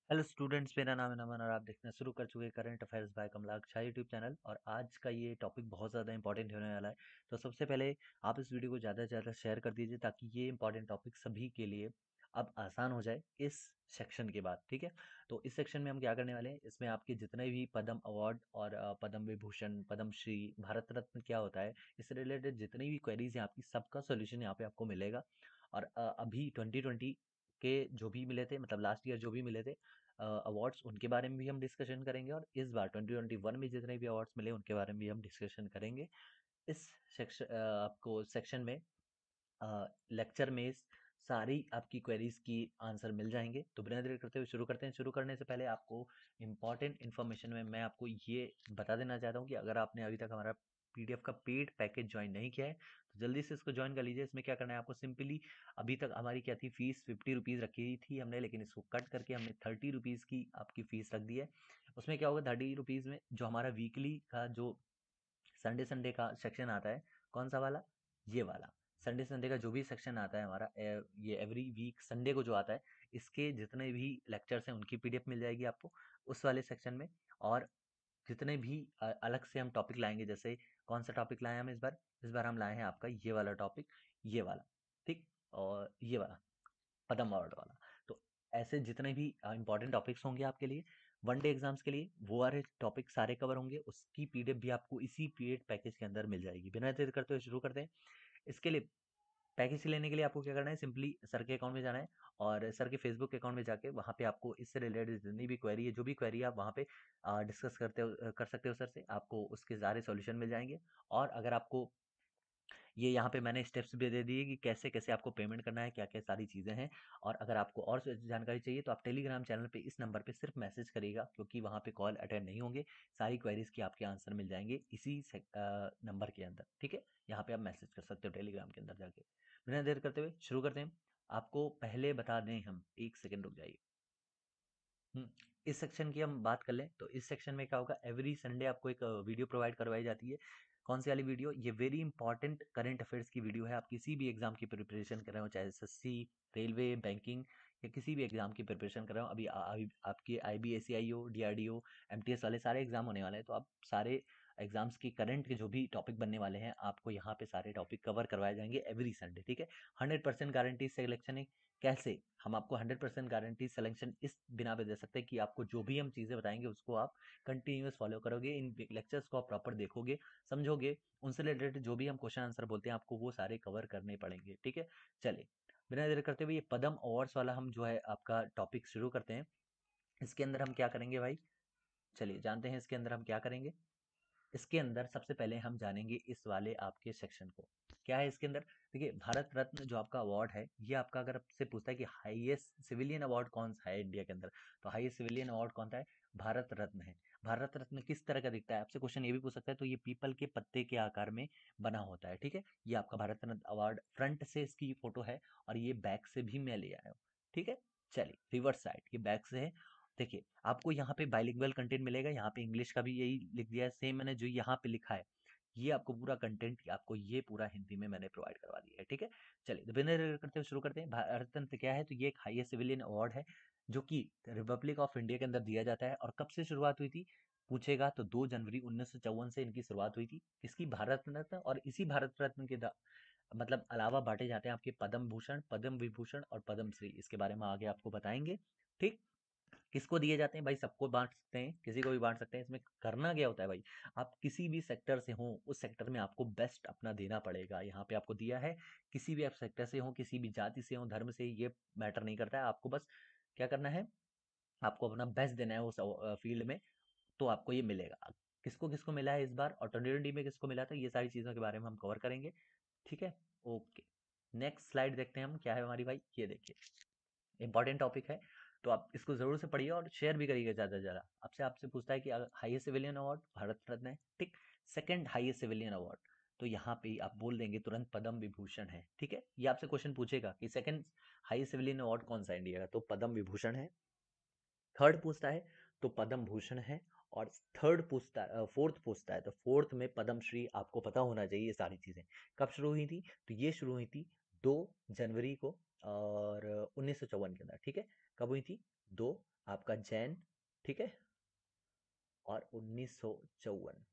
Hello students, मेरा नाम है नमन और आप देखना शुरू कर चुके हैं current affairs by Kamalaksh YouTube channel. और आज का ये टॉपिक बहुत ज़्यादा इंपॉर्टेंट होने वाला है। तो सबसे पहले आप इस वीडियो को ज़्यादा से ज़्यादा शेयर कर दीजिए ताकि ये इंपॉर्टेंट टॉपिक सभी के लिए अब आसान हो जाए इस सेक्शन के बाद। ठीक है, तो इस सेक्शन में हम क्या करने वाले हैं, इसमें आपके जितने भी पद्म अवार्ड और पद्म विभूषण, पद्म श्री, भारत रत्न क्या होता है, इससे रिलेटेड जितनी भी क्वेरीज हैं आपकी, सबका सोल्यूशन यहाँ पे आपको मिलेगा। और अभी 2020 के जो भी मिले थे, मतलब लास्ट ईयर जो भी मिले थे अवार्ड्स, उनके बारे में भी हम डिस्कशन करेंगे। और इस बार 2021 में जितने भी अवार्ड्स मिले उनके बारे में भी हम डिस्कशन करेंगे इस सेक्शन आपको सेक्शन में। लेक्चर में सारी आपकी क्वेरीज की आंसर मिल जाएंगे। तो बिना देर करते हुए शुरू करते हैं। शुरू करने से पहले आपको इंपॉर्टेंट इन्फॉर्मेशन में मैं आपको ये बता देना चाहता हूँ कि अगर आपने अभी तक हमारा पीडीएफ का पेड पैकेज ज्वाइन नहीं किया है तो जल्दी से इसको ज्वाइन कर लीजिए। इसमें क्या करना है आपको, सिंपली अभी तक हमारी क्या थी, फीस 50 रुपीज़ रखी थी हमने, लेकिन इसको कट करके हमने 30 रुपीज़ की आपकी फीस रख दी है। उसमें क्या होगा, 30 रुपीज़ में जो हमारा वीकली का जो संडे संडे का सेक्शन आता है, कौन सा वाला, ये वाला संडे संडे का जो भी सेक्शन आता है हमारा, ये एवरी वीक संडे को जो आता है, इसके जितने भी लेक्चर्स हैं उनकी पीडीएफ मिल जाएगी आपको उस वाले सेक्शन में। और जितने भी अलग से हम टॉपिक लाएंगे, जैसे कौन सा टॉपिक लाए हम इस बार हम लाए हैं आपका ये वाला टॉपिक, ये वाला, ठीक, और ये वाला पद्म अवार्ड वाला। तो ऐसे जितने भी इंपॉर्टेंट टॉपिक्स होंगे आपके लिए वन डे एग्जाम्स के लिए, वो वाले टॉपिक सारे कवर होंगे। उसकी पीडीएफ भी आपको इसी पेड पैकेज के अंदर मिल जाएगी। बिना देर करते हुए शुरू करते हैं। इसके लिए पैकेज लेने के लिए आपको क्या करना है, सिंपली सर के अकाउंट में जाना है और सर के फेसबुक अकाउंट में जाके वहाँ पे आपको इससे रिलेटेड जितनी भी क्वेरी है, जो भी क्वेरी है, आप वहाँ पे डिस्कस कर सकते हो सर से, आपको उसके सारे सॉल्यूशन मिल जाएंगे। और अगर आपको ये यहाँ पे मैंने स्टेप्स भी दे दिए कि कैसे कैसे आपको पेमेंट करना है, क्या क्या सारी चीज़ें हैं। और अगर आपको और जानकारी चाहिए तो आप टेलीग्राम चैनल पे इस नंबर पे सिर्फ मैसेज करिएगा, क्योंकि वहाँ पे कॉल अटेंड नहीं होंगे। सारी क्वेरीज के आपके आंसर मिल जाएंगे इसी नंबर के अंदर। ठीक है, यहाँ पे आप मैसेज कर सकते हो टेलीग्राम के अंदर जाके। बिना देर करते हुए शुरू करते हैं। आपको पहले बता दें, हम एक सेकेंड रुक जाइए। हम्म, इस सेक्शन की हम बात कर लें तो इस सेक्शन में क्या होगा, एवरी संडे आपको एक वीडियो प्रोवाइड करवाई जाती है। कौन सी वाली वीडियो, ये वेरी इंपॉर्टेंट करंट अफेयर्स की वीडियो है। आप किसी भी एग्जाम की प्रिपरेशन कर रहे हो, चाहे एसएससी, रेलवे, बैंकिंग या किसी भी एग्जाम की प्रिपरेशन कर रहे हो, अभी अभी आपकी आईबीएसई हो, डीआरडीओ, एमटीएस वाले सारे एग्जाम होने वाले हैं। तो आप सारे एग्जाम्स की करंट के जो भी टॉपिक बनने वाले हैं, आपको यहाँ पे सारे टॉपिक कवर करवाए जाएंगे एवरी संडे। ठीक है, 100% गारंटी सिलेक्शन है। कैसे हम आपको 100% गारंटी सिलेक्शन इस बिना पे दे सकते हैं कि आपको जो भी हम चीज़ें बताएंगे उसको आप कंटिन्यूअस फॉलो करोगे, इन लेक्चर्स को आप प्रॉपर देखोगे, समझोगे, उनसे रिलेटेड जो भी हम क्वेश्चन आंसर बोलते हैं आपको वो सारे कवर करने पड़ेंगे। ठीक है, चलिए बिना देर करते हुए ये पद्म अवार्ड्स वाला हम जो है आपका टॉपिक शुरू करते हैं। इसके अंदर हम क्या करेंगे भाई, चलिए जानते हैं इसके अंदर हम क्या करेंगे। इसके अंदर सबसे पहले हम जानेंगे इस वाले आपके सेक्शन को, क्या है इसके अंदर। देखिए, भारत रत्न जो आपका अवार्ड है, ये आपका अगर आपसे पूछता है कि हाईएस्ट सिविलियन अवार्ड कौन सा है इंडिया के अंदर, तो हाईएस्ट सिविलियन अवार्ड कौन सा है, भारत रत्न है। भारत रत्न किस तरह का दिखता है, आपसे क्वेश्चन ये भी पूछ सकता है। तो ये पीपल के पत्ते के आकार में बना होता है। ठीक है, ये आपका भारत रत्न अवार्ड, फ्रंट से इसकी फोटो है और ये बैक से भी मैं ले आया हूँ। ठीक है, चलिए रिवर्स साइड, ये बैक से है। देखिए, आपको यहाँ पे बाइलिंगुअल कंटेंट मिलेगा, यहाँ पे इंग्लिश का भी यही लिख दिया है, सेम मैंने जो यहाँ पे लिखा है, ये आपको पूरा कंटेंट आपको ये पूरा हिंदी में मैंने प्रोवाइड करवा दिया है। ठीक है, चलिए तो बिना देर करते हुए शुरू करते हैं। भारत रत्न क्या है, तो ये एक हाईएस्ट सिविलियन अवार्ड है जो कि रिपब्लिक ऑफ इंडिया के अंदर दिया जाता है। और कब से शुरुआत हुई थी पूछेगा तो 2 जनवरी 1954 से इनकी शुरुआत हुई थी, इसकी भारत रत्न। और इसी भारत रत्न के मतलब अलावा बांटे जाते हैं आपके पद्म भूषण, पद्म विभूषण और पद्म श्री। इसके बारे में आगे आपको बताएंगे। ठीक, किसको दिए जाते हैं भाई, सबको बांट सकते हैं, किसी को भी बांट सकते हैं। इसमें करना क्या होता है भाई, आप किसी भी सेक्टर से हो, उस सेक्टर में आपको बेस्ट अपना देना पड़ेगा। यहाँ पे आपको दिया है, किसी भी आप सेक्टर से हो, किसी भी जाति से हो, धर्म से, ये मैटर नहीं करता है। आपको बस क्या करना है, आपको अपना बेस्ट देना है उस फील्ड में, तो आपको ये मिलेगा। किसको किसको मिला है इस बार और 2020 में किसको मिला था, ये सारी चीज़ों के बारे में हम कवर करेंगे। ठीक है, ओके, नेक्स्ट स्लाइड देखते हैं हम, क्या है हमारी भाई, ये देखिए इंपॉर्टेंट टॉपिक है। तो आप इसको जरूर से पढ़िए और शेयर भी करिएगा ज़्यादा से ज़्यादा। आपसे आपसे पूछता है कि highest civilian award Bharat Ratna है, ठीक। सेकंड हाईएस्ट सिविलियन अवार्ड, तो यहाँ पे आप बोल देंगे तुरंत पद्म विभूषण है। ठीक है, ये आपसे क्वेश्चन पूछेगा कि सेकंड हाईएस्ट सिविलियन अवार्ड कौन सा है इंडिया का, तो पद्म विभूषण है। थर्ड पूछता है तो पद्म भूषण है। और थर्ड पूछता है, फोर्थ पूछता है तो फोर्थ में पद्म श्री। आपको पता होना चाहिए ये सारी चीजें कब शुरू हुई थी, तो ये शुरू हुई थी 2 जनवरी को और 1954 के अंदर। ठीक है, कब हुई थी, 2 आपका जैन, ठीक है, और 1954।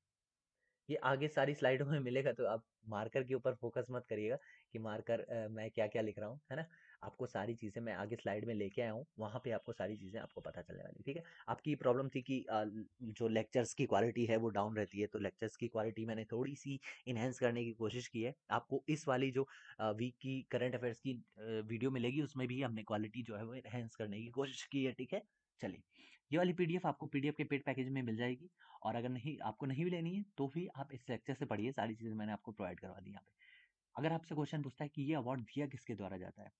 ये आगे सारी स्लाइडों में मिलेगा, तो आप मार्कर के ऊपर फोकस मत करिएगा कि मार्कर मैं क्या क्या लिख रहा हूँ, है ना। आपको सारी चीज़ें मैं आगे स्लाइड में लेके आया हूँ, वहाँ पे आपको सारी चीज़ें आपको पता चलने वाली, ठीक है। आपकी प्रॉब्लम थी कि जो लेक्चर्स की क्वालिटी है वो डाउन रहती है, तो लेक्चर्स की क्वालिटी मैंने थोड़ी सी इन्हेंस करने की कोशिश की है। आपको इस वाली जो वीक की करंट अफेयर्स की वीडियो मिलेगी, उसमें भी हमने क्वालिटी जो है वो इन्हेंस करने की कोशिश की है, ठीक है। चलिए, ये वाली पीडीएफ आपको पीडीएफ के पेड पैकेज में मिल जाएगी, और अगर नहीं आपको नहीं भी लेनी है तो भी आप इस लेक्चर से पढ़िए, सारी चीजें मैंने आपको प्रोवाइड करवा दी यहाँ पे। अगर आपसे क्वेश्चन पूछता है कि ये अवार्ड दिया किसके द्वारा जाता है,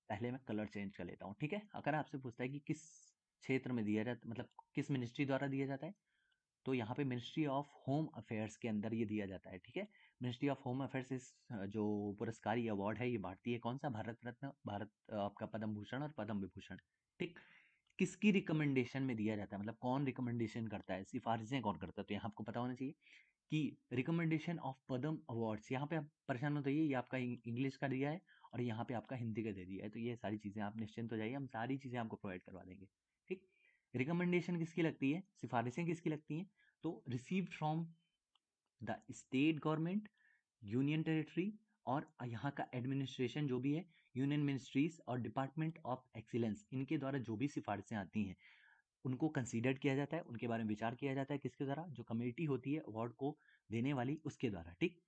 पहले मैं कलर चेंज कर लेता हूँ, ठीक है। अगर आपसे पूछता है कि किस क्षेत्र में दिया जाता, मतलब किस मिनिस्ट्री द्वारा दिया जाता है, तो यहाँ पे मिनिस्ट्री ऑफ होम अफेयर्स के अंदर ये दिया जाता है, ठीक है। मिनिस्ट्री ऑफ होम अफेयर्स इस जो पुरस्कार, ये अवार्ड है, ये बांटती है कौन सा, भारत रत्न, भारत आपका पद्म भूषण और पद्म विभूषण, ठीक। किसकी रिकमेंडेशन में दिया जाता है, मतलब कौन रिकमेंडेशन करता है, सिफारिशें कौन करता है, तो यहाँ आपको पता होना चाहिए कि रिकमेंडेशन ऑफ पद्म अवार्ड्स, यहाँ पे आप परेशान मत होइए, ये आपका इंग्लिश का दिया है और यहाँ पे आपका हिंदी का दे दिया है, तो ये सारी चीज़ें आप निश्चिंत हो जाइए, हम सारी चीज़ें आपको प्रोवाइड करवा देंगे, ठीक। रिकमेंडेशन किसकी लगती है, सिफारिशें किसकी लगती हैं, तो received from the state government, union territory, और यहाँ का एडमिनिस्ट्रेशन जो भी है, यूनियन मिनिस्ट्रीज और डिपार्टमेंट ऑफ एक्सीलेंस, इनके द्वारा जो भी सिफारिशें आती हैं उनको कंसीडर किया जाता है, उनके बारे में विचार किया जाता है, किसके द्वारा, जो कमेटी होती है अवार्ड को देने वाली, उसके द्वारा, ठीक।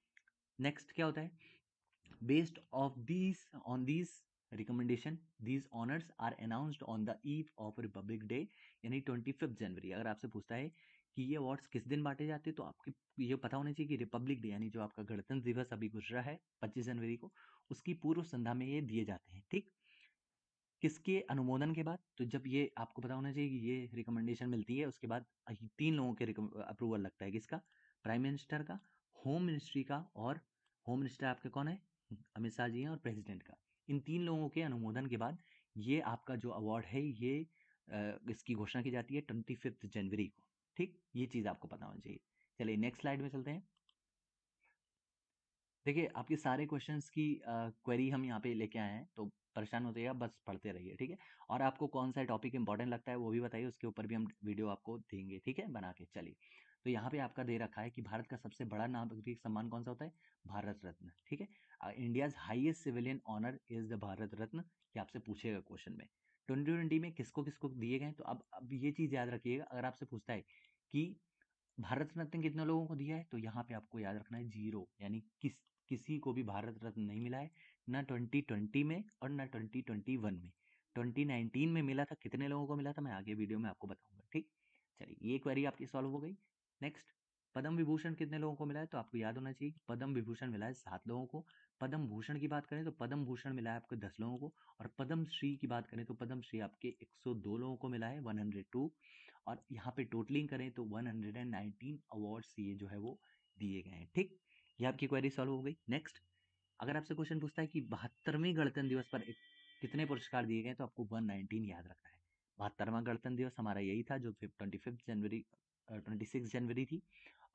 नेक्स्ट क्या होता है, based of these on these recommendation these honours are announced on the eve of Republic Day, यानी 25 जनवरी। अगर आपसे पूछता है कि ये अवार्ड्स किस दिन बांटे जाते हैं, तो आपके ये पता होना चाहिए कि रिपब्लिक डे, यानी जो आपका गणतंत्र दिवस अभी गुजरा है 25 जनवरी को, उसकी पूर्व संध्या में ये दिए जाते हैं, ठीक। किसके अनुमोदन के बाद, तो जब ये आपको पता होना चाहिए कि ये रिकमेंडेशन मिलती है, उसके बाद 3 लोगों के अप्रूवल लगता है, किसका, प्राइम मिनिस्टर का, होम मिनिस्ट्री का, और होम मिनिस्टर आपके कौन है, अमित शाह जी हैं, और प्रेसिडेंट का। इन 3 लोगों के अनुमोदन के बाद ये आपका जो अवार्ड है, ये इसकी घोषणा की जाती है 25 जनवरी को, ठीक। ये चीज़ आपको पता होना चाहिए। चलिए नेक्स्ट स्लाइड में चलते हैं। देखिए, आपके सारे क्वेश्चंस की क्वेरी हम यहाँ पे लेके आए हैं, तो परेशान होते हैं, बस पढ़ते रहिए, ठीक है। और आपको कौन सा टॉपिक इंपॉर्टेंट लगता है वो भी बताइए, उसके ऊपर भी हम वीडियो आपको देंगे, ठीक है, बना के। चलिए, तो यहाँ पे आपका दे रखा है कि भारत का सबसे बड़ा नागरिक सम्मान कौन सा होता है, भारत रत्न, ठीक है। India's highest civilian honour is the Bharat Ratna, ये आपसे पूछेगा क्वेश्चन में। 2020 में किसको किसको दिए गए, तो अब ये चीज़ याद रखिएगा, अगर आपसे पूछता है कि भारत रत्न कितने लोगों को दिया है, तो यहाँ पे आपको याद रखना है 0, यानी किसी को भी भारत रत्न नहीं मिला है, ना 2020 में और ना 2021 में। 2019 में मिला था, कितने लोगों को मिला था, मैं आगे वीडियो में आपको बताऊंगा, ठीक। चलिए, ये क्वेरी आपकी सॉल्व हो गई। नेक्स्ट, पद्म विभूषण कितने लोगों को मिला है, तो आपको याद होना चाहिए कि पद्म विभूषण मिला है 7 लोगों को। पद्म भूषण की बात करें तो पद्म भूषण मिला है आपको 10 लोगों को, और पद्म श्री की बात करें तो पद्म श्री आपके 102 लोगों को मिला है, 102। और यहाँ पे टोटलिंग करें तो 119 अवार्ड्स ये जो है वो दिए गए हैं, ठीक। ये आपकी क्वेरी सॉल्व हो गई। नेक्स्ट, अगर आपसे क्वेश्चन पूछता है कि 72वें गणतंत्र दिवस पर कितने पुरस्कार दिए गए, तो आपको 119 याद रखना है। 72वां गणतंत्र दिवस हमारा यही था, जो 25 जनवरी 26 जनवरी थी,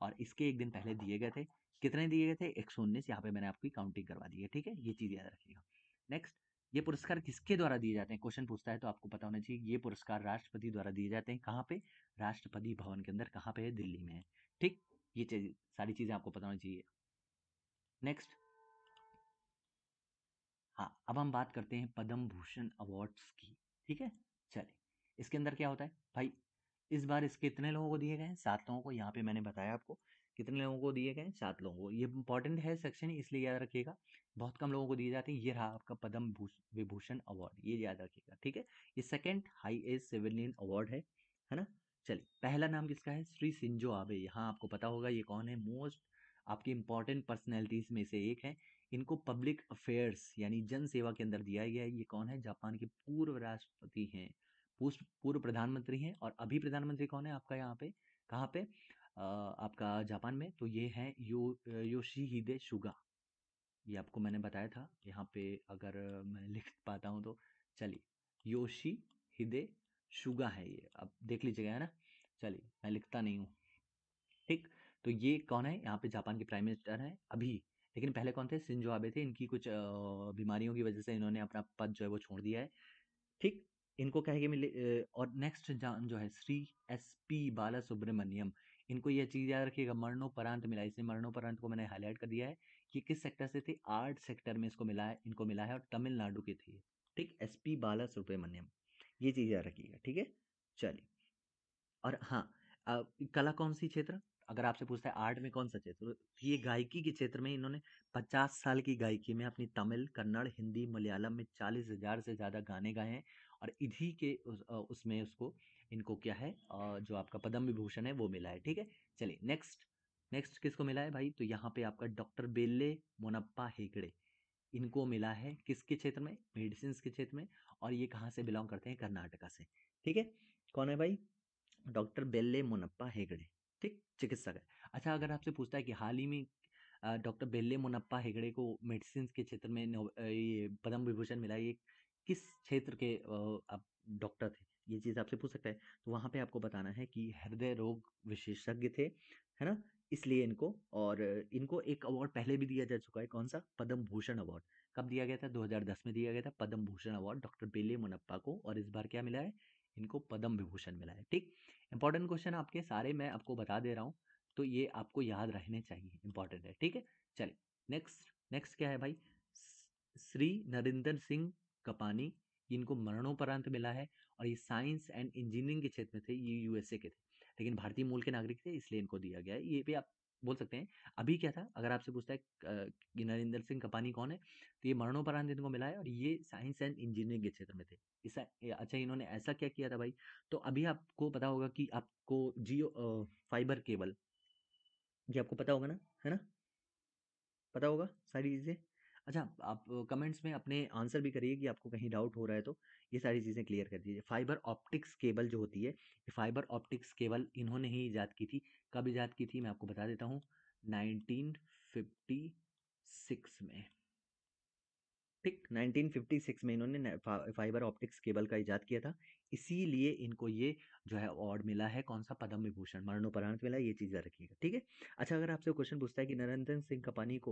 और इसके एक दिन पहले दिए गए थे। कितने दिए गए थे, 119, यहाँ पे मैंने आपकी काउंटिंग करवा दी है, ठीक है, ये चीज़ याद रखिएगा। नेक्स्ट, ये पुरस्कार किसके द्वारा दिए जाते हैं, क्वेश्चन पूछता है तो आपको पता होना चाहिए ये पुरस्कार राष्ट्रपति द्वारा दिए जाते हैं। कहाँ पे, राष्ट्रपति भवन के अंदर, कहाँ पे है, दिल्ली में है, ठीक। ये चीज सारी चीजें आपको पता होनी चाहिए। नेक्स्ट, हाँ, अब हम बात करते हैं पद्म भूषण अवार्ड्स की, ठीक है। चलिए, इसके अंदर क्या होता है भाई, इस बार इसके कितने लोगों को दिए गए हैं, 7 लोगों को। यहाँ पे मैंने बताया आपको कितने लोगों को दिए गए हैं, 7 लोगों को। ये इंपॉर्टेंट है सेक्शन, इसलिए याद रखिएगा, बहुत कम लोगों को दिए जाते हैं। ये रहा आपका पद्म विभूषण अवार्ड, ये याद रखिएगा, ठीक है। ये सेकंड हाईएस्ट सिविलियन अवार्ड है ना। चलिए, पहला नाम किसका है, श्री शिंजो आबे। यहाँ आपको पता होगा ये कौन है, मोस्ट आपकी इंपॉर्टेंट पर्सनैलिटीज में से एक है। इनको पब्लिक अफेयर्स यानी जन सेवा के अंदर दिया गया है। ये कौन है, जापान के पूर्व राष्ट्रपति हैं, पूर्व प्रधानमंत्री हैं, और अभी प्रधानमंत्री कौन है आपका यहाँ पे, कहाँ पे, आपका जापान में, तो ये है योशीहिदे सुगा। ये आपको मैंने बताया था, यहाँ पे अगर मैं लिख पाता हूँ तो। चलिए, योशीहिदे सुगा है ये, अब देख लीजिएगा, है ना। चलिए, मैं लिखता नहीं हूँ, ठीक। तो ये कौन है, यहाँ पे जापान के प्राइम मिनिस्टर हैं अभी, लेकिन पहले कौन थे, शिंजो आबे थे। इनकी कुछ बीमारियों की वजह से इन्होंने अपना पद जो है वो छोड़ दिया है, ठीक। इनको क्या है कि मिले और नेक्स्ट जो है श्री SP बाला सुब्रमण्यम, इनको ये चीज़ याद रखिएगा, मरणोपरांत मिला है। इसलिए मरणोपरांत को मैंने हाईलाइट कर दिया है कि किस सेक्टर से थे, आर्ट सेक्टर में इसको मिला है, इनको मिला है और तमिलनाडु के थे। ठीक, SP बाला सुब्रमण्यम, ये चीज़ याद रखिएगा। ठीक है, चलिए। और हाँ, कला कौन सी क्षेत्र, अगर आपसे पूछता है आर्ट में कौन सा क्षेत्र, तो ये गायकी के क्षेत्र में इन्होंने 50 साल की गायकी में अपनी तमिल, कन्नड़, हिंदी, मलयालम में 40,000 से ज़्यादा गाने गाए हैं। और इन्हीं के उसमें उसको इनको क्या है, जो आपका पद्म विभूषण है वो मिला है। ठीक है, चलिए नेक्स्ट। नेक्स्ट किसको मिला है भाई, तो यहाँ पे आपका डॉक्टर बेल्ले मोनप्पा हेगड़े, इनको मिला है किसके क्षेत्र में, मेडिसिन के क्षेत्र में। और ये कहाँ से बिलोंग करते हैं, कर्नाटका से। ठीक है, कौन है भाई, डॉक्टर बेल्ले मुनप्पा हेगड़े। ठीक, चिकित्सक है। अच्छा, अगर आपसे पूछता है कि हाल ही में डॉक्टर बेल्ले मुनप्पा हेगड़े को मेडिसिन के क्षेत्र में ये पद्म विभूषण मिला, ये किस क्षेत्र के आप डॉक्टर थे, ये चीज़ आपसे पूछ सकता है। तो वहाँ पे आपको बताना है कि हृदय रोग विशेषज्ञ थे, है ना, इसलिए इनको। और इनको एक अवार्ड पहले भी दिया जा चुका है, कौन सा, पद्म भूषण अवार्ड। कब दिया गया था, 2010 में दिया गया था पद्म भूषण अवार्ड डॉक्टर बेल्ले मुनप्पा को। और इस बार क्या मिला है, इनको पद्म विभूषण मिला है। ठीक, इंपॉर्टेंट क्वेश्चन आपके सारे मैं आपको बता दे रहा हूँ, तो ये आपको याद रहने चाहिए, इंपॉर्टेंट है। ठीक है, चलिए नेक्स्ट। नेक्स्ट क्या है भाई, श्री नरेंद्र सिंह कपानी, इनको मरणोपरांत मिला है। और ये साइंस एंड इंजीनियरिंग के क्षेत्र में थे, ये USA के थे, लेकिन भारतीय मूल के नागरिक थे, इसलिए इनको दिया गया है। ये भी आप बोल सकते हैं। अभी क्या था, अगर आपसे पूछता है कि नरेंद्र सिंह कपानी कौन है, तो ये मरणोपरांत इनको मिला है और ये साइंस एंड इंजीनियरिंग के क्षेत्र में थे। अच्छा, इन्होंने ऐसा क्या किया था भाई, तो अभी आपको पता होगा कि आपको जियो फाइबर केबल, ये आपको पता होगा ना, है ना, पता होगा सारी चीज़ें। अच्छा, आप कमेंट्स में अपने आंसर भी करिए कि आपको कहीं डाउट हो रहा है, तो ये सारी चीज़ें क्लियर कर दीजिए। फाइबर ऑप्टिक्स केबल जो होती है, ये फाइबर ऑप्टिक्स केबल इन्होंने ही ईजाद की थी। कब ईजाद की थी, मैं आपको बता देता हूँ, 1956 में। ठीक, 1956 में इन्होंने फाइबर ऑप्टिक्स केबल का इजाद किया था, इसीलिए इनको ये जो है अवार्ड मिला है, कौन सा, पद्म विभूषण, मरणोपरांत मिला है, ये चीज़ याद रखिएगा। ठीक है, अच्छा, अगर आपसे क्वेश्चन पूछता है कि नरेंद्र सिंह कपानी को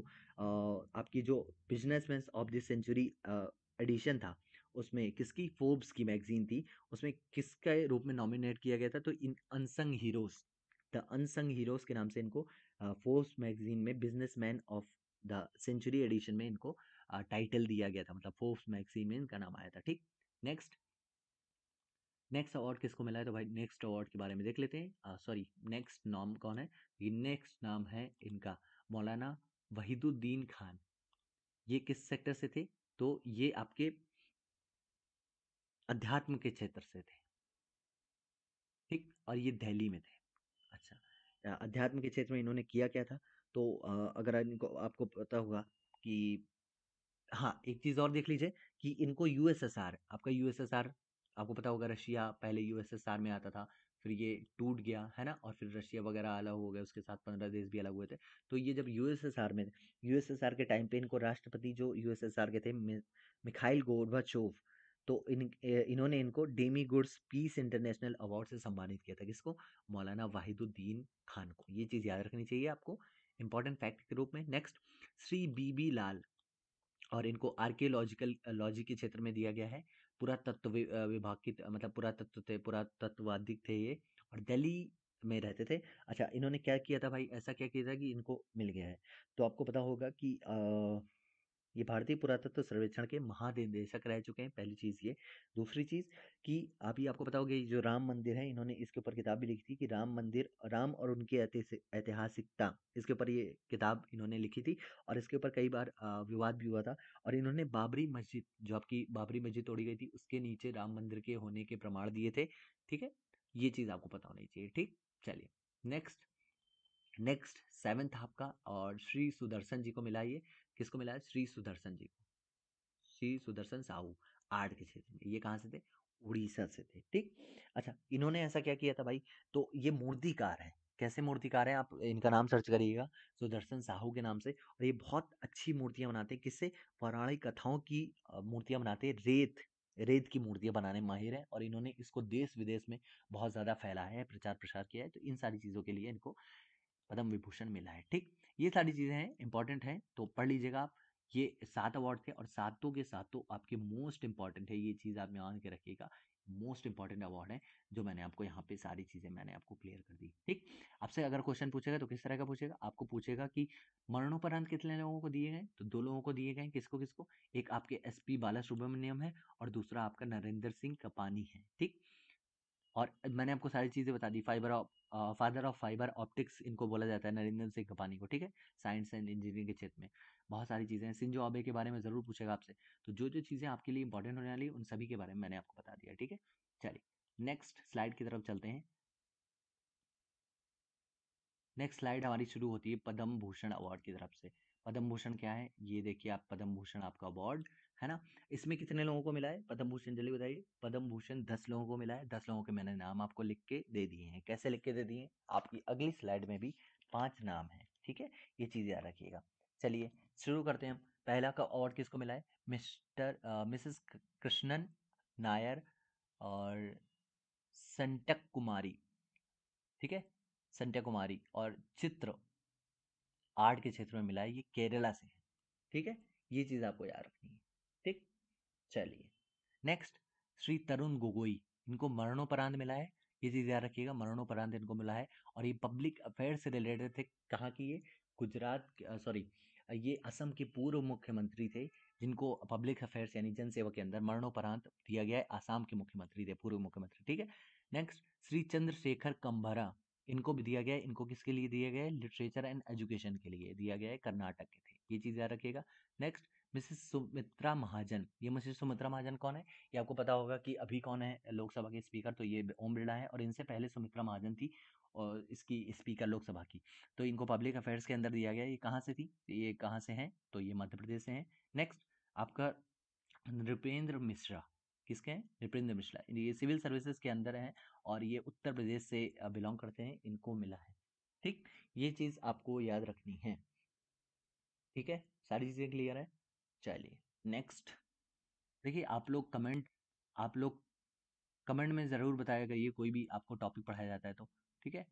आपकी जो businessman of the century edition था, उसमें किसकी, फोर्ब्स की मैगजीन थी, उसमें किसके रूप में नॉमिनेट किया गया था, तो इन unsung heroes, the unsung heroes के नाम से इनको फोर्ब्स मैगजीन में businessman of the century edition में इनको टाइटल दिया गया था, मतलब फोर्ब्स मैगजीन में इनका नाम आया था। ठीक, नेक्स्ट। नेक्स्ट अवार्ड किसको मिला है, तो भाई नेक्स्ट अवार्ड के बारे में देख लेते हैं। सॉरी, नेक्स्ट नाम कौन है, ये नेक्स्ट नाम है इनका मौलाना वहीदुद्दीन खान। ये किस सेक्टर से थे, तो ये आपके अध्यात्म के क्षेत्र से थे। ठीक, और ये दिल्ली में थे। अच्छा, अध्यात्म के क्षेत्र में इन्होंने किया क्या था, तो अगर इनको आपको पता होगा कि, हाँ, एक चीज़ और देख लीजिए कि इनको यूएसएसआर, आपका यूएसएसआर आपको पता होगा, रशिया पहले यूएसएसआर में आता था, फिर ये टूट गया, है ना, और फिर रशिया वगैरह अलग हो गए, उसके साथ 15 देश भी अलग हुए थे। तो ये जब यूएसएसआर में, यूएसएसआर के टाइम पे इनको राष्ट्रपति जो यूएसएसआर के थे, मिखाइल गोर्बाचोव, तो इन्होंने इनको Demiurgus peace international award से सम्मानित किया था, किसको, मौलाना वाहिदुद्दीन खान को। ये चीज़ याद रखनी चाहिए आपको, इंपॉर्टेंट फैक्ट के रूप में। नेक्स्ट, श्री BB लाल, और इनको आर्कियोलॉजिकल लॉजी के क्षेत्र में दिया गया है। पुरातत्व विभाग की मतलब पुरातत्व थे, पुरातत्ववादी थे ये, और दिल्ली में रहते थे। अच्छा, इन्होंने क्या किया था भाई, ऐसा क्या किया था कि इनको मिल गया है, तो आपको पता होगा कि ये भारतीय पुरातत्व सर्वेक्षण के महानिदेशक रह चुके हैं, पहली चीज़ ये। दूसरी चीज़ कि अभी आपको पता होगा, ये जो राम मंदिर है, इन्होंने इसके ऊपर किताब भी लिखी थी कि राम मंदिर, राम और उनकी ऐतिहासिकता, इसके ऊपर ये किताब इन्होंने लिखी थी। और इसके ऊपर कई बार विवाद भी हुआ था। और इन्होंने बाबरी मस्जिद, जो आपकी बाबरी मस्जिद तोड़ी गई थी, उसके नीचे राम मंदिर के होने के प्रमाण दिए थे। ठीक है, ये चीज़ आपको पता होनी चाहिए। ठीक, चलिए नेक्स्ट। नेक्स्ट सेवेंथ आपका, और श्री सुदर्शन जी को मिला, ये किसको मिला है, श्री सुदर्शन जी को, श्री सुदर्शन साहू, आर्ट के क्षेत्र में। ये कहाँ से थे, उड़ीसा से थे। ठीक, अच्छा, इन्होंने ऐसा क्या किया था भाई, तो ये मूर्तिकार है। कैसे मूर्तिकार है, आप इनका नाम सर्च करिएगा, सुदर्शन साहू के नाम से। और ये बहुत अच्छी मूर्तियां बनाते हैं, किससे, पौराणिक कथाओं की मूर्तियां बनाते हैं, रेत, रेत की मूर्तियां बनाने में माहिर है। और इन्होंने इसको देश विदेश में बहुत ज़्यादा फैलाया है, प्रचार प्रसार किया है। तो इन सारी चीज़ों के लिए इनको पद्म विभूषण मिला है। ठीक, ये सारी चीज़ें हैं, इंपॉर्टेंट हैं, तो पढ़ लीजिएगा आप। ये 7 अवार्ड थे और सातों के सातों आपके मोस्ट इंपॉर्टेंट है, ये चीज़ आप मान के रखिएगा। मोस्ट इंपॉर्टेंट अवार्ड है जो मैंने आपको यहाँ पे सारी चीज़ें मैंने आपको क्लियर कर दी। ठीक, आपसे अगर क्वेश्चन पूछेगा तो किस तरह का पूछेगा, आपको पूछेगा कि मरणोपरांत कितने लोगों को दिए गए, तो 2 लोगों को दिए गए। किसको किसको, एक आपके एसपी बालासुब्रमण्यम है और दूसरा आपका नरेंद्र सिंह कपानी है। ठीक, और मैंने आपको सारी चीज़ें बता दी। फादर ऑफ फाइबर ऑप्टिक्स इनको बोला जाता है, नरेंद्र सिंह कपानी को। ठीक है, साइंस एंड इंजीनियरिंग के क्षेत्र में बहुत सारी चीज़ें हैं। शिंजो आबे के बारे में ज़रूर पूछेगा आपसे। तो जो जो चीज़ें आपके लिए इंपॉर्टेंट होने वाली है उन सभी के बारे में मैंने आपको बता दिया। ठीक है, चलिए नेक्स्ट स्लाइड की तरफ चलते हैं। नेक्स्ट स्लाइड हमारी शुरू होती है पद्म भूषण अवार्ड की तरफ से। पद्म भूषण क्या है, ये देखिए आप, पद्म भूषण आपका अवार्ड है ना। इसमें कितने लोगों को मिला है पद्म भूषण, जल्दी बताइए। पद्म भूषण 10 लोगों को मिला है। 10 लोगों के मैंने नाम आपको लिख के दे दिए हैं। कैसे लिख के दे दिए हैं, आपकी अगली स्लाइड में भी 5 नाम है। ठीक है, ये चीज़ याद रखिएगा। चलिए शुरू करते हैं हम। पहला का अवार्ड किसको मिला है, मिसेस कृष्णन नायर और संटक कुमारी। ठीक है, संटक कुमारी और चित्र आर्ट के क्षेत्र में मिला है, ये केरला से है। ठीक है, ये चीज आपको याद रखनी है। ठीक, चलिए नेक्स्ट, श्री तरुण गोगोई, इनको मरणोपरांत मिला है। ये चीज याद रखिएगा, मरणोपरांत इनको मिला है और ये पब्लिक अफेयर से रिलेटेड थे। कहाँ की ये, गुजरात, सॉरी, ये असम के पूर्व मुख्यमंत्री थे जिनको पब्लिक अफेयर्स यानी जन सेवा के अंदर मरणोपरांत दिया गया है। आसाम के मुख्यमंत्री थे, पूर्व मुख्यमंत्री। ठीक है, नेक्स्ट, श्री चंद्रशेखर कंभरा, इनको भी दिया गया है। इनको किसके लिए दिया गया है, लिटरेचर एंड एजुकेशन के लिए दिया गया है, कर्नाटक के थे। ये चीज याद रखिएगा। नेक्स्ट, मिसेस सुमित्रा महाजन, ये मिसेस सुमित्रा महाजन कौन है, ये आपको पता होगा कि अभी कौन है लोकसभा के स्पीकर, तो ये ओम बिरला है और इनसे पहले सुमित्रा महाजन थी और इसकी स्पीकर लोकसभा की। तो इनको पब्लिक अफेयर्स के अंदर दिया गया। ये कहाँ से थी, ये कहाँ से हैं, तो ये मध्य प्रदेश से हैं। नेक्स्ट आपका नृपेंद्र मिश्रा, किसके हैं, नृपेंद्र मिश्रा, ये सिविल सर्विसेज के अंदर हैं और ये उत्तर प्रदेश से बिलोंग करते हैं, इनको मिला है। ठीक, ये चीज आपको याद रखनी है। ठीक है, सारी चीजें क्लियर है। चलिए नेक्स्ट, देखिए आप लोग कमेंट में ज़रूर बताया करिए कोई भी आपको टॉपिक पढ़ाया जाता है तो। ठीक है,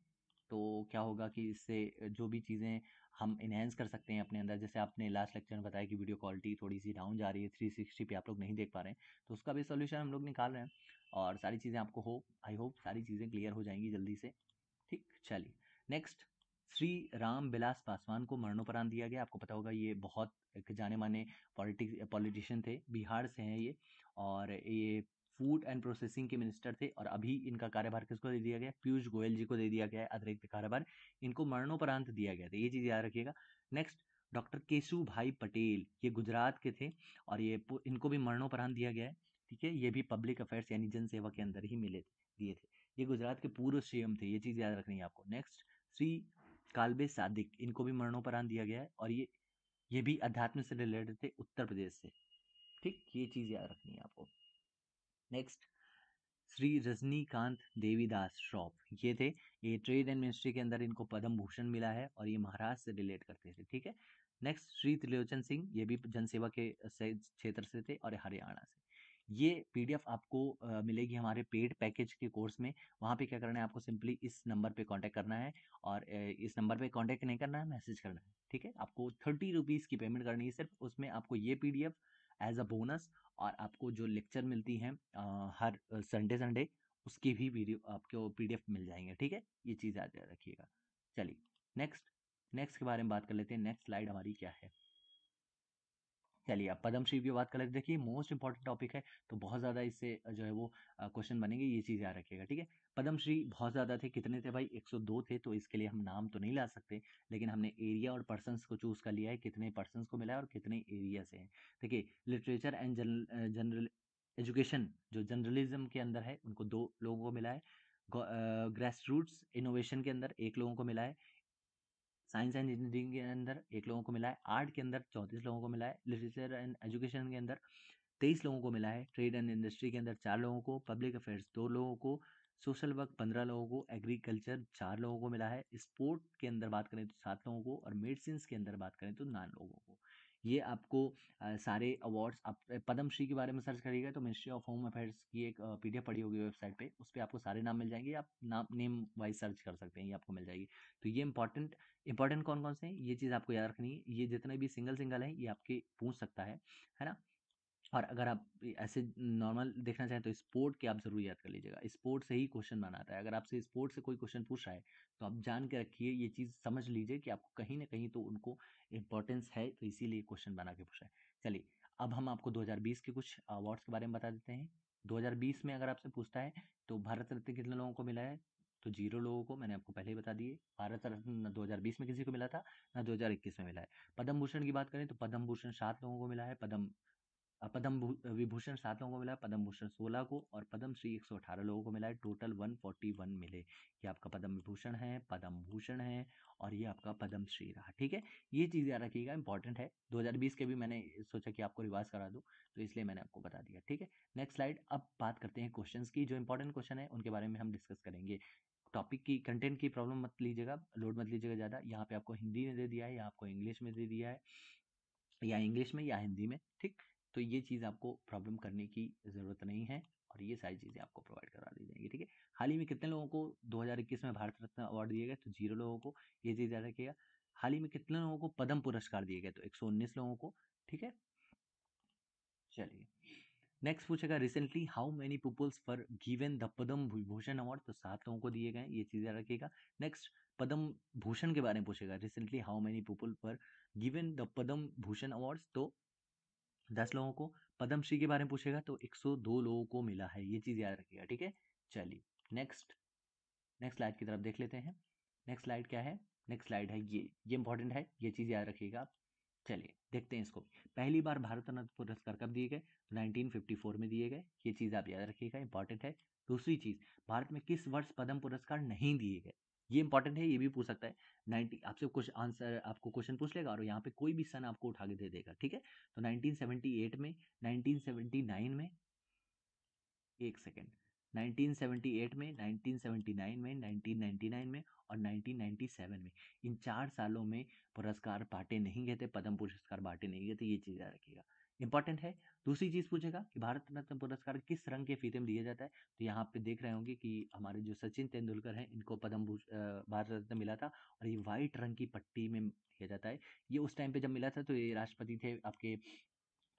तो क्या होगा कि इससे जो भी चीज़ें हम इन्हेंस कर सकते हैं अपने अंदर, जैसे आपने लास्ट लेक्चर में बताया कि वीडियो क्वालिटी थोड़ी सी डाउन जा रही है, 360 पे आप लोग नहीं देख पा रहे हैं, तो उसका भी सोल्यूशन हम लोग निकाल रहे हैं और सारी चीज़ें आपको आई होप सारी चीज़ें क्लियर हो जाएंगी जल्दी से। ठीक, चलिए नेक्स्ट, श्री राम विलास पासवान को मरणोपरांत दिया गया। आपको पता होगा ये बहुत एक जाने माने पॉलिटिशियन थे, बिहार से हैं ये, और ये फूड एंड प्रोसेसिंग के मिनिस्टर थे और अभी इनका कार्यभार किसको दे दिया गया, पीयूष गोयल जी को दे दिया गया है अतिरिक्त कार्यभार। इनको मरणोपरांत दिया गया था, ये चीज याद रखिएगा। नेक्स्ट, डॉक्टर केशु भाई पटेल, ये गुजरात के थे और इनको भी मरणोपरांत दिया गया है। ठीक है, ये भी पब्लिक अफेयर्स यानी जन सेवा के अंदर ही मिले थे, दिए थे। ये गुजरात के पूर्व सीएम थे, ये चीज याद रखनी है आपको। नेक्स्ट, श्री कालबे सादिक, इनको भी मरणोपरांत दिया गया है और ये भी अध्यात्म से रिलेटेड थे, उत्तर प्रदेश से। ठीक, ये चीज याद रखनी है आपको। नेक्स्ट, श्री रजनीकांत देवीदास श्रॉफ, ये थे, ये ट्रेड एंड मिनिस्ट्री के अंदर इनको पद्म भूषण मिला है और ये महाराष्ट्र से रिलेट करते थे। ठीक है, नेक्स्ट, श्री त्रिलोचन सिंह, ये भी जनसेवा के क्षेत्र से थे और हरियाणा से। ये पीडीएफ आपको मिलेगी हमारे पेड पैकेज के कोर्स में। वहाँ पे क्या करना है, आपको सिंपली इस नंबर पे कांटेक्ट करना है और इस नंबर पे कांटेक्ट नहीं करना है, मैसेज करना है। ठीक है, आपको 30 रुपीज़ की पेमेंट करनी है सिर्फ, उसमें आपको ये पीडीएफ एज अ बोनस और आपको जो लेक्चर मिलती हैं हर संडे संडे, उसकी भी वीडियो आपको पीडीएफ मिल जाएंगे। ठीक है, ये चीज़ याद रखिएगा। चलिए नेक्स्ट, नेक्स्ट के बारे में बात कर लेते हैं। नेक्स्ट स्लाइड हमारी क्या है, चलिए अब पद्मश्री की बात कर लेते हैं। देखिए मोस्ट इंपॉर्टेंट टॉपिक है, तो बहुत ज़्यादा इससे जो है वो क्वेश्चन बनेंगे, ये चीज़ याद रखिएगा। ठीक है, पद्मश्री बहुत ज़्यादा थे, कितने थे भाई, 102 थे, तो इसके लिए हम नाम तो नहीं ला सकते, लेकिन हमने एरिया और पर्सन्स को चूज़ कर लिया है, कितने पर्सन्स को मिला है और कितने एरिया से हैं। देखिए लिटरेचर एंड जनरल एजुकेशन जो जर्नलिज्म के अंदर है, उनको 2 लोगों को मिला है। ग्रेस रूट्स इनोवेशन के अंदर 1 लोगों को मिला है। साइंस एंड इंजीनियरिंग के अंदर 1 लोगों को मिला है। आर्ट के अंदर 34 लोगों को मिला है। लिटरेचर एंड एजुकेशन के अंदर 23 लोगों को मिला है। ट्रेड एंड इंडस्ट्री के अंदर 4 लोगों को, पब्लिक अफेयर्स 2 लोगों को, सोशल वर्क 15 लोगों को, एग्रीकल्चर 4 लोगों को मिला है। स्पोर्ट के अंदर बात करें तो 7 लोगों को और मेडिसिन के अंदर बात करें तो 9 लोगों को। ये आपको सारे अवार्ड्स आप पद्मश्री के बारे में सर्च करिएगा तो मिनिस्ट्री ऑफ होम अफेयर्स की एक पीडीएफ पड़ी होगी वेबसाइट पे, उस पे आपको सारे नाम मिल जाएंगे, आप नाम नेम वाइज सर्च कर सकते हैं, ये आपको मिल जाएगी। तो ये इंपॉर्टेंट कौन कौन से हैं ये चीज़ आपको याद रखनी है। ये जितने भी सिंगल सिंगल हैं ये आपके पूछ सकता है ना। और अगर आप ऐसे नॉर्मल देखना चाहें तो स्पोर्ट के आप जरूर याद कर लीजिएगा, स्पोर्ट से ही क्वेश्चन बनाता है। अगर आपसे स्पोर्ट से कोई क्वेश्चन पूछ रहा है तो आप जान के रखिए, ये चीज़ समझ लीजिए कि आपको कहीं ना कहीं तो उनको इम्पोर्टेंस है, तो इसीलिए क्वेश्चन बना के पूछा है। चलिए अब हम आपको 2020 के कुछ अवार्ड्स के बारे में बता देते हैं। 2020 में अगर आपसे पूछता है तो भारत रत्न कितने लोगों को मिला है, तो 0 लोगों को, मैंने आपको पहले ही बता दिए। भारत रत्न न 2020 में किसी को मिला था, ना 2021 में मिला है। पद्म भूषण की बात करें तो पद्म भूषण 7 लोगों को मिला है, विभूषण 7 लोगों को मिला, पद्म भूषण 16 को, और पद्म श्री 118 लोगों को मिला है। टोटल 141 मिले। ये आपका पद्म विभूषण है, पद्म भूषण है, और ये आपका पद्म श्री रहा। ठीक है, ये चीज़ याद रखिएगा, इंपॉर्टेंट है। 2020 के भी मैंने सोचा कि आपको रिवाज करा दूं, तो इसलिए मैंने आपको बता दिया। ठीक है, नेक्स्ट स्लाइड। अब बात करते हैं क्वेश्चंस की। जो इंपॉर्टेंट क्वेश्चन है उनके बारे में हम डिस्कस करेंगे। टॉपिक की कंटेंट की प्रॉब्लम मत लीजिएगा, लोड मत लीजिएगा ज़्यादा। यहाँ पे आपको हिंदी में दे दिया है या आपको इंग्लिश में दे दिया है, या इंग्लिश में या हिंदी में, ठीक। तो ये चीज़ आपको प्रॉब्लम करने की ज़रूरत नहीं है, और ये सारी चीज़ें आपको प्रोवाइड करा दी जाएंगी। ठीक है, हाल ही में कितने लोगों को 2021 में भारत रत्न अवार्ड दिए गए, तो 0 लोगों को, ये चीज़ याद रखिएगा। हाल ही में कितने लोगों को पद्म पुरस्कार दिए गए, तो 119 लोगों को। ठीक है, चलिए नेक्स्ट पूछेगा, recently how many peoples for given the Padma Vibhushan award, तो 7 लोगों को दिए गए, ये चीज़ याद रखिएगा। नेक्स्ट पद्म भूषण के बारे में पूछेगा, recently how many people for given the Padma Bhushan awards, तो 10 लोगों को। पद्मश्री के बारे में पूछेगा तो 102 लोगों को मिला है, ये चीज़ याद रखिएगा। ठीक है, चलिए नेक्स्ट नेक्स्ट स्लाइड की तरफ देख लेते हैं। नेक्स्ट स्लाइड क्या है, नेक्स्ट स्लाइड है ये इंपॉर्टेंट है, ये चीज़ याद रखिएगा आप। चलिए देखते हैं इसको। पहली बार भारत रत्न पुरस्कार कब दिए गए, तो 1954 में दिए गए, ये चीज़ आप याद रखिएगा, इंपॉर्टेंट है। दूसरी चीज़, भारत में किस वर्ष पद्म पुरस्कार नहीं दिए गए, ये इंपॉर्टेंट है, ये भी पूछ सकता है। 90 आपसे कुछ आंसर आपको क्वेश्चन पूछ लेगा और यहाँ पे कोई भी सन आपको उठा के दे देगा। ठीक है, तो 1978 में, 1979 में, एक सेकेंड, 1978 में, 1979 में, 1999 में, और 1997 में, इन 4 सालों में पुरस्कार बांटे नहीं गए थे, पद्म पुरस्कार बांटे नहीं गए थे, ये चीज़ याद रखिएगा, इंपॉर्टेंट है। दूसरी चीज़ पूछेगा कि भारत रत्न पुरस्कार किस रंग के फीते में दिया जाता है, तो यहाँ पे देख रहे होंगे कि हमारे जो सचिन तेंदुलकर हैं इनको भारत रत्न मिला था, और ये व्हाइट रंग की पट्टी में दिया जाता है। ये उस टाइम पे जब मिला था तो ये राष्ट्रपति थे आपके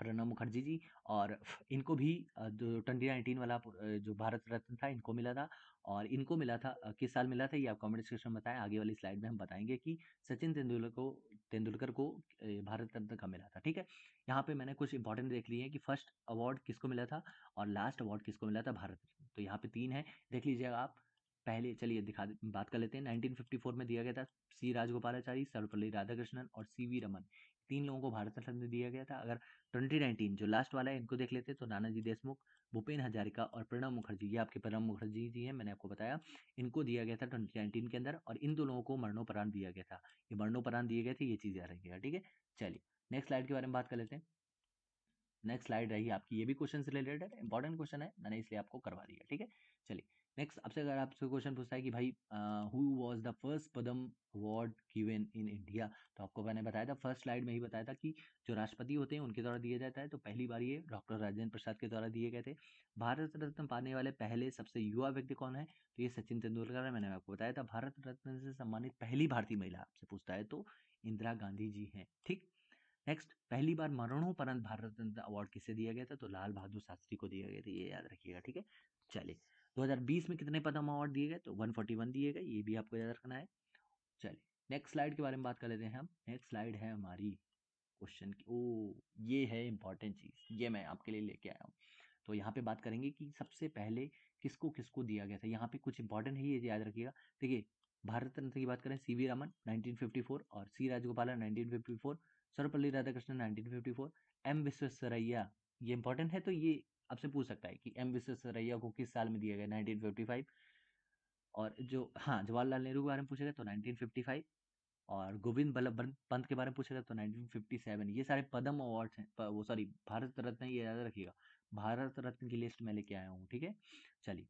प्रणब मुखर्जी जी, और इनको भी जो 2019 वाला जो भारत रत्न था इनको मिला था। और इनको मिला था किस साल मिला था, ये आप कमेंट सेक्शन में बताएं, आगे वाली स्लाइड में हम बताएंगे कि सचिन तेंदुलकर को भारत रत्न कब मिला था। ठीक है, यहाँ पे मैंने कुछ इंपॉर्टेंट देख लिए हैं कि फर्स्ट अवार्ड किसको मिला था और लास्ट अवार्ड किसको मिला था भारत रत्न, तो यहाँ पे 3 है, देख लीजिएगा आप। पहले चलिए बात कर लेते हैं। 1954 में दिया गया था सी राजगोपालाचारी, सर्वपल्ली राधाकृष्णन और सीवी रमन, 3 लोगों को भारत रत्न दिया गया था। अगर 2019 जो लास्ट वाला है इनको देख लेते हैं तो नानाजी देशमुख, भूपेन हजारिका और प्रणब मुखर्जी, ये आपके प्रणब मुखर्जी जी हैं, मैंने आपको बताया, इनको दिया गया था 2019 के अंदर, और इन दो लोगों को मरणोपरांत दिया गया था। ये मरणोपरांत दिए गए थे, ये चीज़ याद रखिएगा। ठीक है, चलिए नेक्स्ट स्लाइड के बारे में बात कर लेते हैं। नेक्स्ट स्लाइड रही आपकी, ये भी क्वेश्चन से रिलेटेड है, इंपॉर्टेंट क्वेश्चन है, मैंने इसलिए आपको करवा दिया। ठीक है, चलिए नेक्स्ट, आपसे अगर आपसे क्वेश्चन पूछता है कि भाई who was the first Padma award given in India, तो आपको मैंने बताया था, फर्स्ट स्लाइड में ही बताया था कि जो राष्ट्रपति होते हैं उनके द्वारा दिया जाता है, तो पहली बार ये डॉक्टर राजेंद्र प्रसाद के द्वारा दिए गए थे। भारत रत्न पाने वाले पहले सबसे युवा व्यक्ति कौन है, तो ये सचिन तेंदुलकर है, मैंने आपको बताया था। भारत रत्न से सम्मानित पहली भारतीय महिला आपसे पूछता है तो इंदिरा गांधी जी हैं। ठीक, नेक्स्ट, पहली बार मरणोपरांत भारत रत्न अवार्ड किसे दिया गया था, तो लाल बहादुर शास्त्री को दिया गया था, ये याद रखिएगा। ठीक है, चलिए 2020 में कितने पद्म अवार्ड दिए गए, तो 141 दिए गए, ये भी आपको याद रखना है। चलिए नेक्स्ट स्लाइड के बारे में बात कर लेते हैं हम। नेक्स्ट स्लाइड है हमारी क्वेश्चन की, ओ ये है इंपॉर्टेंट चीज, ये मैं आपके लिए लेके आया हूँ। तो यहाँ पे बात करेंगे कि सबसे पहले किसको किसको दिया गया था, यहाँ पे कुछ इंपॉर्टेंट है, ये याद रखिएगा। देखिए, भारत रत्न की बात करें, सीवी रमन 1954 और सी राजगोपालन 1954, सर्वपल्ली राधाकृष्णन 1954, एम विश्वेश्वरैया, ये इंपॉर्टेंट है, तो ये आपसे पूछ सकता है कि एम विश्वेश्वरैया को किस साल में दिया गया, 1955। और जो हाँ जवाहरलाल नेहरू के बारे में पूछेगा तो 1955, और गोविंद बल्लभ पंत के बारे में पूछेगा तो 1957। ये सारे पद्म अवार्ड्स हैं, वो सॉरी भारत रत्न, ये याद रखिएगा, भारत रत्न की लिस्ट में लेके आया हूँ। ठीक है, चलिए,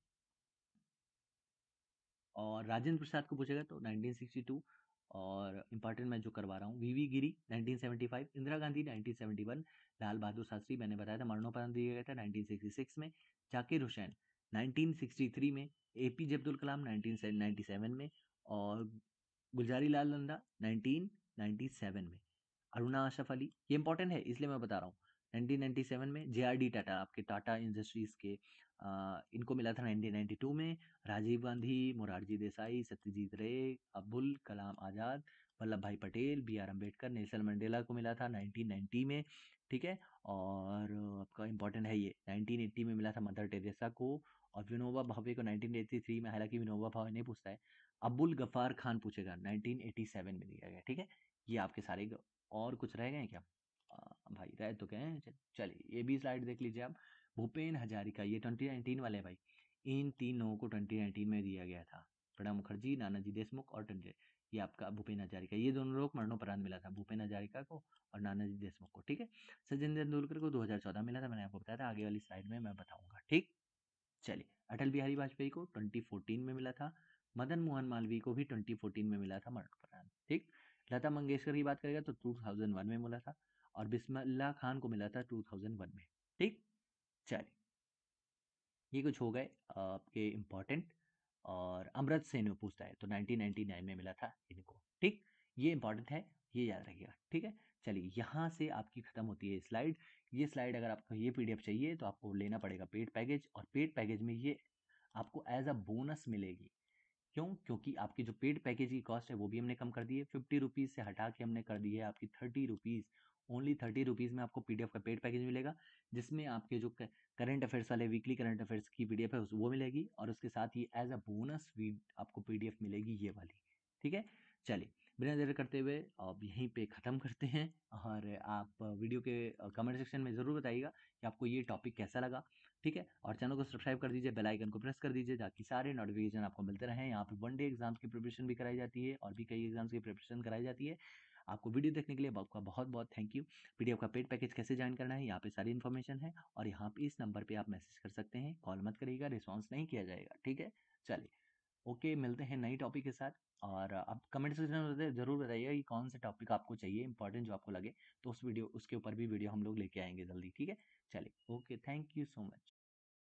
और राजेंद्र प्रसाद को पूछेगा तो 1962, और इंपॉर्टेंट मैं जो करवा रहा हूँ, वीवी गिरी 1975, इंदिरा गांधी 1971, लाल बहादुर शास्त्री मैंने बताया था मरणोपरांत दिया गया था 1966 में, जाकिर हुसैन 1963 में, एपीजे अब्दुल कलाम 1997 में, और गुलजारी लाल नंदा 1997 में। अरुणा आशफ अली, ये इंपॉर्टेंट है इसलिए मैं बता रहा हूँ, 1997 में। जेआरडी टाटा, आपके टाटा इंडस्ट्रीज के, इनको मिला था 1992 में। राजीव गांधी, मोरारजी देसाई, सत्यजीत रे, Abdul Kalam Azad, Vallabh Bhai Patel, B R Ambedkar, Nelson Mandela को मिला था 1990 में। ठीक है, और आपका इंपॉर्टेंट है ये, 1980 में मिला था मदर टेरेसा को, और विनोबा भावे को 1983 में, हालांकि विनोबा भावे नहीं पूछता है, अब्दुल गफ्फार खान पूछेगा, 1987 में दिया गया। ठीक है, ये आपके सारे और कुछ रह गए क्या? भाई रह तो गए हैं। चलिए ये भी स्लाइड देख लीजिए आप। भूपेन हजारिका, ये 2019 वाले हैं भाई। इन तीन लोगों को 2019 में दिया गया था, प्रणब मुखर्जी, नानाजी देशमुख और टंडे। ये आपका भूपेन हजारिका, ये दोनों लोग मरणोपरांत मिला था, भूपेन हजारिका को और नानाजी देशमुख को। ठीक है, सचिन तेंदुलकर को 2014 मिला था, मैंने आपको बताया था, आगे वाली स्लाइड में मैं बताऊंगा। ठीक, चलिए अटल बिहारी वाजपेयी को 2014 में मिला था, मदन मोहन मालवीय को भी 2014 में मिला था मरणोपरांत। ठीक, लता मंगेशकर की बात करेगा तो 2001 में मिला था, और बिस्मिल्लाह खान को मिला था 2001 में। ठीक, चलिए ये कुछ हो गए आपके इम्पोर्टेंट। और अमृत सेन पूछता है तो 1999 में मिला था इनको। ठीक, ये इंपॉर्टेंट है, ये याद रखिएगा। ठीक है, चलिए यहाँ से आपकी खत्म होती है स्लाइड। ये स्लाइड अगर आपको ये पीडीएफ चाहिए तो आपको लेना पड़ेगा पेड पैकेज, और पेड पैकेज में ये आपको एज अ बोनस मिलेगी। क्यों? क्योंकि आपकी जो पेड पैकेज की कॉस्ट है वो भी हमने कम कर दी है, 50 रुपीज़ से हटा के हमने कर दी है आपकी 30 रुपीज़। ओनली 30 रुपीज़ में आपको पीडीएफ का पेड पैकेज मिलेगा, जिसमें आपके जो करंट अफेयर्स वाले वीकली करंट अफेयर्स की पीडीएफ है वो मिलेगी, और उसके साथ ही एज अ बोनस भी आपको पीडीएफ मिलेगी ये वाली। ठीक है, चलिए बिना देर करते हुए अब यहीं पे ख़त्म करते हैं। और आप वीडियो के कमेंट सेक्शन में ज़रूर बताइएगा कि आपको ये टॉपिक कैसा लगा। ठीक है, और चैनल को सब्सक्राइब कर दीजिए, बेल आइकन को प्रेस कर दीजिए, ताकि सारे नोटिफिकेशन आपको मिलते रहें। यहाँ पे वन डे एग्जाम्स की प्रिपरेशन भी कराई जाती है, और भी कई एग्जाम्स की प्रिपरेशन कराई जाती है। आपको वीडियो देखने के लिए आपका बहुत बहुत थैंक यू। पीडीएफ का पेड पैकेज कैसे ज्वाइन करना है यहाँ पे सारी इन्फॉर्मेशन है, और यहाँ पे इस नंबर पे आप मैसेज कर सकते हैं, कॉल मत करिएगा, रिस्पॉन्स नहीं किया जाएगा। ठीक है, चलिए ओके, मिलते हैं नई टॉपिक के साथ। और आप कमेंट सेक्शन में जरूर बताइएगा कि कौन सा टॉपिक आपको चाहिए, इंपॉर्टेंट जो आपको लगे, तो उस वीडियो उसके ऊपर भी वीडियो हम लोग लेके आएंगे जल्दी। ठीक है, चलिए okay, thank you so much.